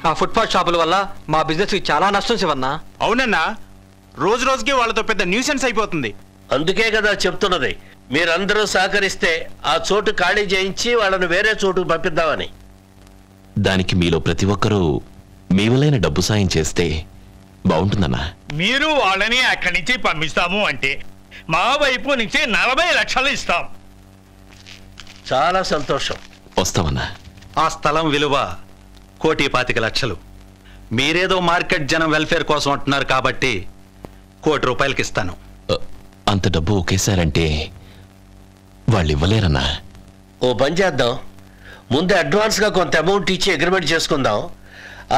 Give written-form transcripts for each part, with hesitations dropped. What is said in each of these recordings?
ఆ ఫుట్పాత్ షాపుల వల్ల మా బిజినెస్ కి చాలా నష్టం శివన్న. అవునన్నా, రోజు రోజుకి వాళ్ళతో పెద్ద న్యూసెన్స్ అయిపోతుంది. అందుకే కదా చెప్తున్నది, మీరందరూ సహకరిస్తే ఆ చోటు ఖాళీ చేయించి వాళ్ళని వేరే చోటుకు పంపిద్దామని. దానికి మీలో ప్రతి ఒక్కరూ మీ వలైన డబ్బు సాయం చేస్తే బాగుంటుందన్నా. మీరు వాళ్ళని అక్కడి నుంచి పంపిస్తాము అంటే మా వైపు నుంచి 40 లక్షలు ఇస్తాం. చాలా సంతోషం. వస్తామన్నా. ఆ స్థలం విలువ 1,25,00,000. మీరేదో మార్కెట్ జనం వెల్ఫేర్ కోసం అంటున్నారు కాబట్టి 1,00,00,000 రూపాయలకి ఇస్తాను. అంత డబ్బు ఒకేసారంటే వాళ్ళు ఇవ్వలేరన్నా. ఓ పని చేద్దాం, ముందు అడ్వాన్స్గా కొంత అమౌంట్ ఇచ్చి అగ్రిమెంట్ చేసుకుందాం.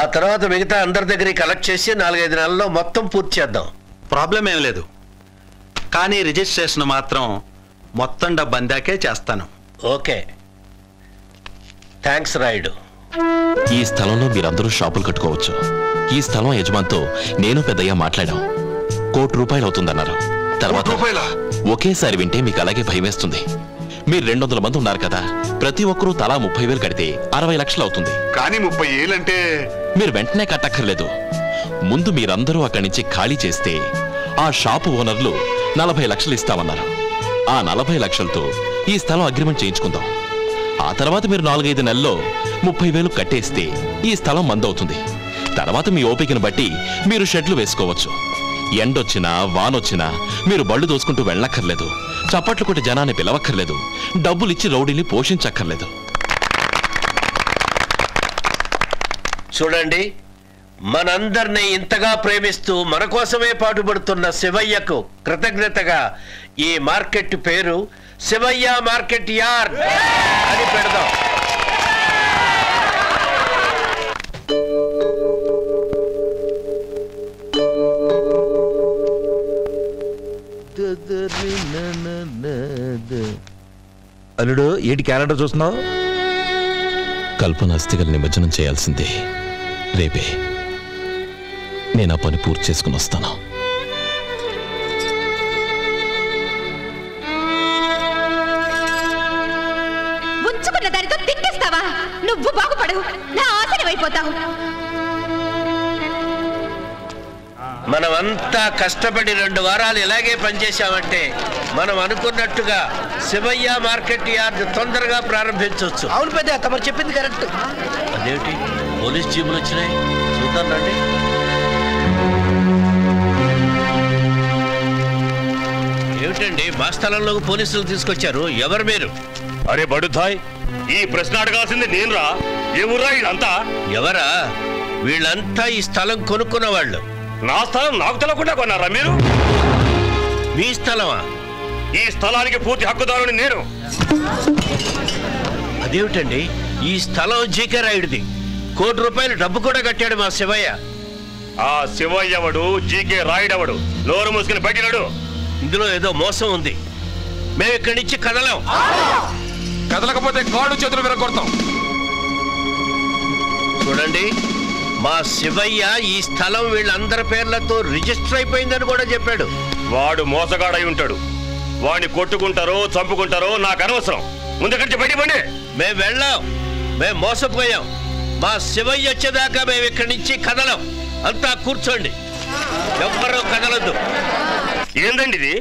ఆ తర్వాత మిగతా అందరి దగ్గర కలెక్ట్ చేసి 4-5 నెలల్లో మొత్తం పూర్తి చేద్దాం. ప్రాబ్లం ఏం లేదు, కానీ రిజిస్ట్రేషన్ మాత్రం మొత్తం డబ్బు అందాకే చేస్తాను. Okay, thanks Rayudu. ఈ స్థలంలో మీరందరూ షాపులు కట్టుకోవచ్చు. ఈ స్థలం యజమానితో నేను పెద్దయ్య మాట్లాడాం. 1,00,00,000 రూపాయలు అవుతుందన్నారు. తర్వాత ఒకేసారి వింటే మీకు అలాగే భయమేస్తుంది. మీరు 200 మంది ఉన్నారు కదా, ప్రతి ఒక్కరూ తలా 30,000 కడితే 60 లక్షలు అవుతుంది. కానీ 30 ఏళ్ళంటే మీరు వెంటనే కట్టక్కర్లేదు. ముందు మీరందరూ అక్కడి నుంచి ఖాళీ చేస్తే ఆ షాపు ఓనర్లు 40 లక్షలు ఇస్తామన్నారు. ఆ 40 లక్షలతో ఈ స్థలం అగ్రిమెంట్ చేయించుకుందాం. ఆ తర్వాత మీరు 4-5 నెలల్లో 30,000 కట్టేస్తే ఈ స్థలం మందవుతుంది. తర్వాత మీ ఓపికను బట్టి మీరు షెడ్లు వేసుకోవచ్చు. ఎండొచ్చినా వానొచ్చినా మీరు బళ్ళు దోసుకుంటూ వెళ్ళక్కర్లేదు. చప్పట్లు కొట్టి జనాన్ని పిలవక్కర్లేదు. డబ్బులిచ్చి రౌడీని పోషించక్కర్లేదు. చూడండి, మనందరినీ ఇంతగా ప్రేమిస్తూ మన కోసమే పాటుపడుతున్న శివయ్యకు కృతజ్ఞతగా ఈ మార్కెట్ పేరు శివయ్య మార్కెట్ యార్డ్ అని పెడదాం. అల్లుడు, ఏంటి క్యాలెండర్ చూస్తున్నావు? కల్పన అస్థికలు నిమజ్జనం చేయాల్సిందే రేపే. నేను ఆ పని పూర్తి చేసుకుని వస్తాను. ఉంచుకున్న దానితో తిట్టేస్తావా? నువ్వు బాగుపడు, నా ఆశని అయిపోతావు. మనమంతా కష్టపడి 2 వారాలు ఇలాగే పనిచేశామంటే మనం అనుకున్నట్టుగా శివయ్య మార్కెట్ యార్డ్ తొందరగా ప్రారంభించవచ్చు. అవును పెద్ద, తమరు చెప్పింది కరెక్ట్. అదేమిటి, పోలీస్ జీపులు వచ్చినాయి, చూద్దాం రండి. ఏమిటండి, మా స్థలంలోకి పోలీసులు తీసుకొచ్చారు? ఎవరు మీరు? అరే బడుద్దాయ్, ఈ ప్రశ్న అడగాల్సింది నేనురా. ఎవరా ఇదంతా? ఎవరా? వీళ్ళంతా ఈ స్థలం కొనుక్కున్న వాళ్ళు. నా స్థలం నాకు తెలకుండా కొన్నారా మీరు? మీ స్థలమా? ఈ స్థలానికి పూర్తి హక్కుదారుని నేను. అదేమిటండి, ఈ స్థలం జీకే రాయుడిది. 1,00,00,000 రూపాయలు డబ్బు కూడా కట్టాడు మా శివయ్య. ఆ శివయ్యవడు, జీకే రాయుడవడు? నోరు మూసుకుని బయటినాడు. ఇందులో ఏదో మోసం ఉంది. మేము ఇక్కడి నుంచి కదలం. కదలకపోతే కాళ్ళు చేతులు విరగొడతాం. చూడండి, మా శివయ్య ఈ స్థలం వీళ్ళందరి పేర్లతో రిజిస్టర్ అయిపోయిందని కూడా చెప్పాడు. వాడు మోసగాడై ఉంటాడు. వాడిని కొట్టుకుంటారో చంపుకుంటారో నాకు అనవసరం. ముందుకంటే బయట పండి. మేము వెళ్ళాం, మేము మోసపోయాం. మా శివయ్య వచ్చేదాకా మేము ఇక్కడి నుంచి కదలం. అంతా కూర్చోండి, ఎవ్వరూ కదలద్దు. ఏందండి ఇది?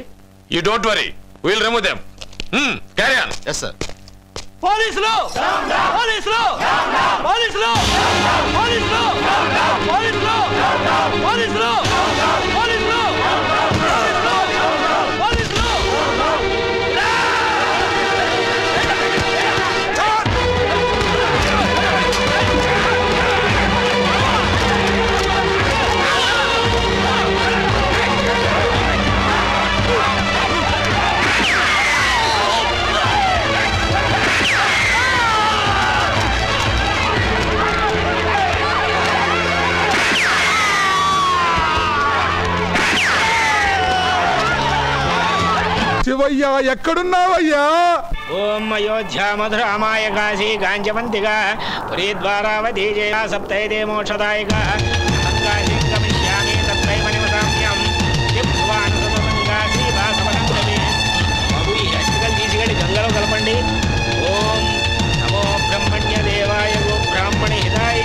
You don't worry, will remove them. Carry on. Yes sir. పోలీసులు! పోలీసులు! పోలీసులు! పోలీసులు! పోలీసులు! పోలీసులు! పోలీసులు! పోలీసులు! శివయ్యా, ఎక్కడున్నావయ్యా? ఓం అయోధ్యా మధురామాయ కాశీ కాంచవంతిగా పురీ ద్వారావతి జయ సప్తైదే మోక్షదాయక కాశీ గమిష్యామి తత్రైవ నివసామ్యం కాశీ వాసవనందమే. బాబు, ఈ అస్థికలు తీసుకెళ్ళి గంగలో కలపండి. ఓం నమో బ్రహ్మణ్య దేవాయ గో బ్రాహ్మణ హితాయ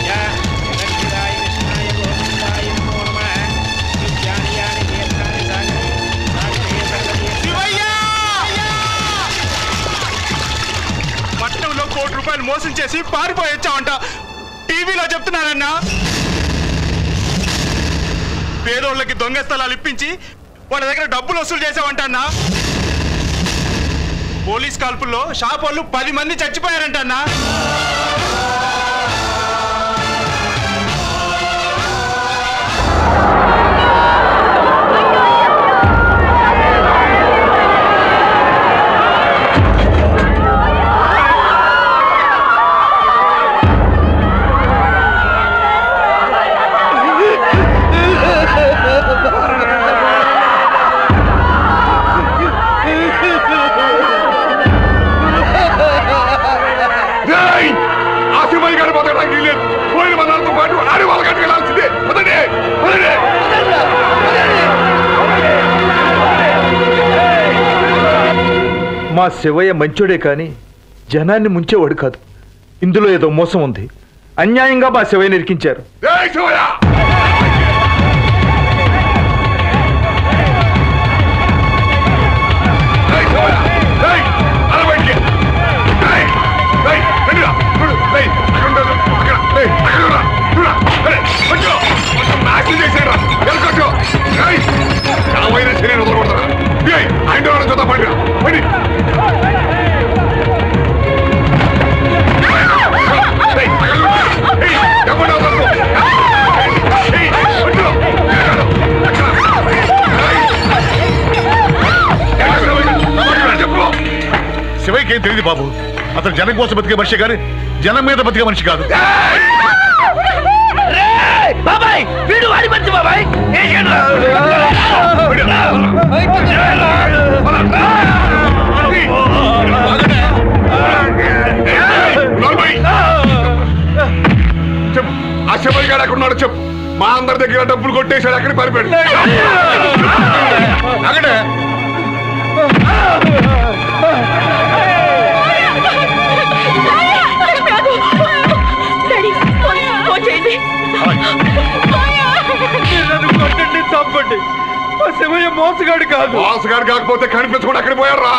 చేసి పారిపోయొచ్చావంట. టీవీలో చెప్తున్నానన్నా. పేదోళ్ళకి దొంగ స్థలాలు ఇప్పించి వాళ్ళ దగ్గర డబ్బులు వసూలు చేసావంట అన్నా. పోలీస్ కాల్పుల్లో షాప్ వాళ్ళు 10 మంది చచ్చిపోయారంట అన్నా. మా శివయ్య మంచోడే కానీ జనాన్ని ముంచేవాడు కాదు. ఇందులో ఏదో మోసం ఉంది. అన్యాయంగా మా శివయ్యని ఇరికించారు. శివయ్యకి ఏం తెలియదు బాబు. అతను జనం కోసం బతికే మనిషి కానీ జనం మీద బతికే మనిషి కాదు. బాబాయ్ వీడు వాడి మంచి బాబాయ్. చెప్పు, ఆ శివయ్య గారు ఎక్కడ ఉన్నాడు చెప్పు. మా అందరి దగ్గర డబ్బులు కొట్టేశాడు. అక్కడ పరిపాడు అక్కడే. తప్పండి. శివయ్య మోసగాడు కాదు. మోసగాడు కాకపోతే కనిపించకుండా అక్కడ పోయారా?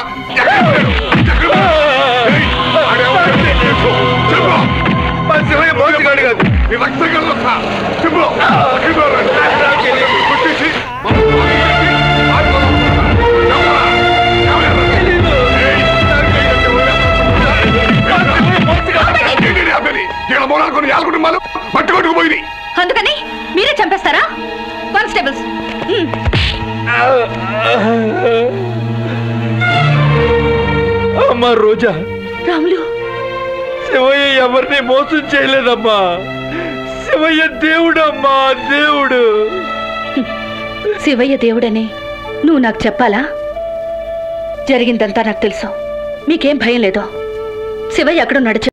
శివయ్య మోసగాడు కాదు. చెప్పు కుటుంబాలు పట్టుకొట్టుకుపోయింది. అందుకని మీరే చంపేస్తారా? కానిస్టేబుల్స్ అమ్మా రోజా, రాములు, శివయ్య ఎవరిని మోసం చేయలేదమ్మా. శివయ్య దేవుడమ్మా, దేవుడు. శివయ్య దేవుడని నువ్వు నాకు చెప్పాలా? జరిగిందంతా నాకు తెలుసు. మీకేం భయం లేదు. శివయ్య ఎక్కడున్నాడు?